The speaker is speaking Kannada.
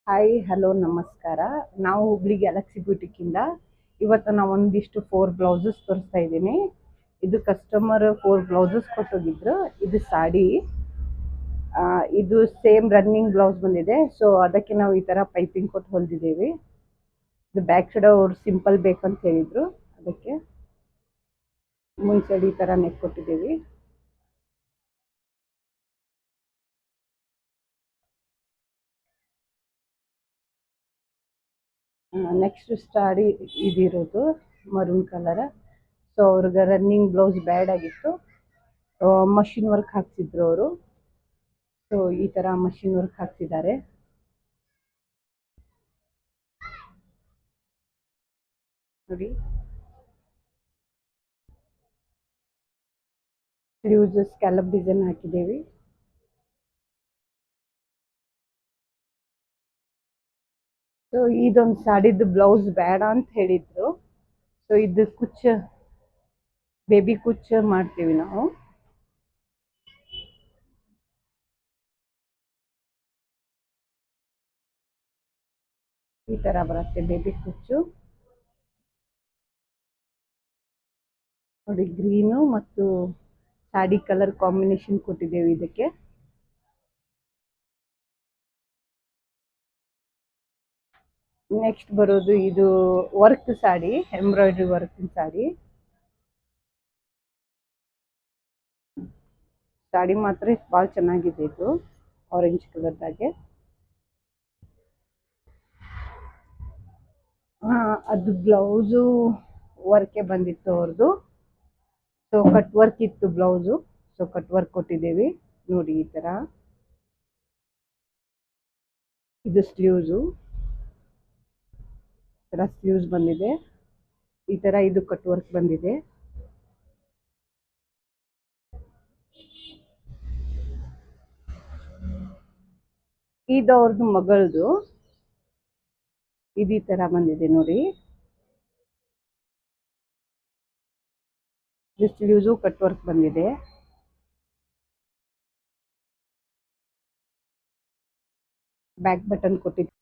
ಹಾಯ್ ಹಲೋ ನಮಸ್ಕಾರ. ನಾವು ಹುಬ್ಳಿ ಗ್ಯಾಲಕ್ಸಿ ಬ್ಯೂಟಿಕ್ಕಿಂದ ಇವತ್ತು ನಾವು ಒಂದಿಷ್ಟು 4 ಬ್ಲೌಸಸ್ ತೋರಿಸ್ತಾ ಇದ್ದೀನಿ. ಇದು ಕಸ್ಟಮರ್ 4 ಬ್ಲೌಸಸ್ ಕೊಟ್ಟೋಗಿದ್ರು. ಇದು ಸಾಡಿ, ಇದು ಸೇಮ್ ರನ್ನಿಂಗ್ ಬ್ಲೌಸ್ ಬಂದಿದೆ. ಸೊ ಅದಕ್ಕೆ ನಾವು ಈ ಥರ ಪೈಪಿಂಗ್ ಕೊಟ್ಟು ಹೊಲ್ದಿದ್ದೀವಿ. ಇದು ಬ್ಯಾಕ್ ಸೈಡ್ ಅವ್ರು ಸಿಂಪಲ್ ಬೇಕಂತ ಹೇಳಿದರು, ಅದಕ್ಕೆ ಮುಂಚೆ ಈ ಥರ ನೆಕ್ ಕೊಟ್ಟಿದ್ದೀವಿ. ನೆಕ್ಸ್ಟ್ ಸಾಡಿ ಇದಿರೋದು ಮರೂನ್ ಕಲರ್. ಸೊ ಅವ್ರಿಗೆ ರನ್ನಿಂಗ್ ಬ್ಲೌಸ್ ಬ್ಯಾಡ್ ಆಗಿತ್ತು, ಮಷಿನ್ ವರ್ಕ್ ಹಾಕ್ಸಿದ್ರು ಅವರು. ಸೊ ಈ ಥರ ಮಷಿನ್ ವರ್ಕ್ ಹಾಕ್ಸಿದ್ದಾರೆ ನೋಡಿ. ಸ್ಲೀವ್ಸ್ ಸ್ಕ್ಯಾಲಪ್ ಡಿಸೈನ್ ಹಾಕಿದ್ದೀವಿ. ಸೊ ಇದೊಂದು ಸಾಡಿದ್ದು ಬ್ಲೌಸ್ ಬೇಡ ಅಂತ ಹೇಳಿದ್ರು. ಸೊ ಇದು ಕುಚ್ಚ, ಬೇಬಿ ಕುಚ್ಚ ಮಾಡ್ತೀವಿ ನಾವು. ಈ ತರ ಬರುತ್ತೆ ಬೇಬಿ ಕುಚ್ಚು ನೋಡಿ. ಗ್ರೀನು ಮತ್ತು ಸಾಡಿ ಕಲರ್ ಕಾಂಬಿನೇಷನ್ ಕೊಟ್ಟಿದ್ದೇವೆ ಇದಕ್ಕೆ. ನೆಕ್ಸ್ಟ್ ಬರೋದು ಇದು work sari, embroidery work sari. Sari ಮಾತ್ರ ಭಾಳ ಚೆನ್ನಾಗಿದೆ. ಇದು ಆರೆಂಜ್ ಕಲರ್ದಾಗೆ. ಅದು ಬ್ಲೌಸು ವರ್ಕೆ ಬಂದಿತ್ತು ಅವ್ರದ್ದು. ಸೊ ಕಟ್ ವರ್ಕ್ ಇತ್ತು ಬ್ಲೌಸು. ಸೊ ಕಟ್ ವರ್ಕ್ ಕೊಟ್ಟಿದ್ದೇವೆ ನೋಡಿ. ಈ ಥರ ಇದು ಸ್ಲೀವ್ಸು, ಥರ ಸ್ಲೀವ್ಸ್ ಬಂದಿದೆ. ಈ ಥರ ಇದು ಕಟ್ ವರ್ಕ್ ಬಂದಿದೆ. ಇದು ಅವ್ರದ್ದು ಮಗಳದು. ಇದು ಈ ಥರ ಬಂದಿದೆ ನೋಡಿ. ಇದು ಸ್ಲೀವ್ಸು ಕಟ್ ವರ್ಕ್ ಬಂದಿದೆ. ಬ್ಯಾಕ್ ಬಟನ್ ಕೊಟ್ಟಿದ್ದು.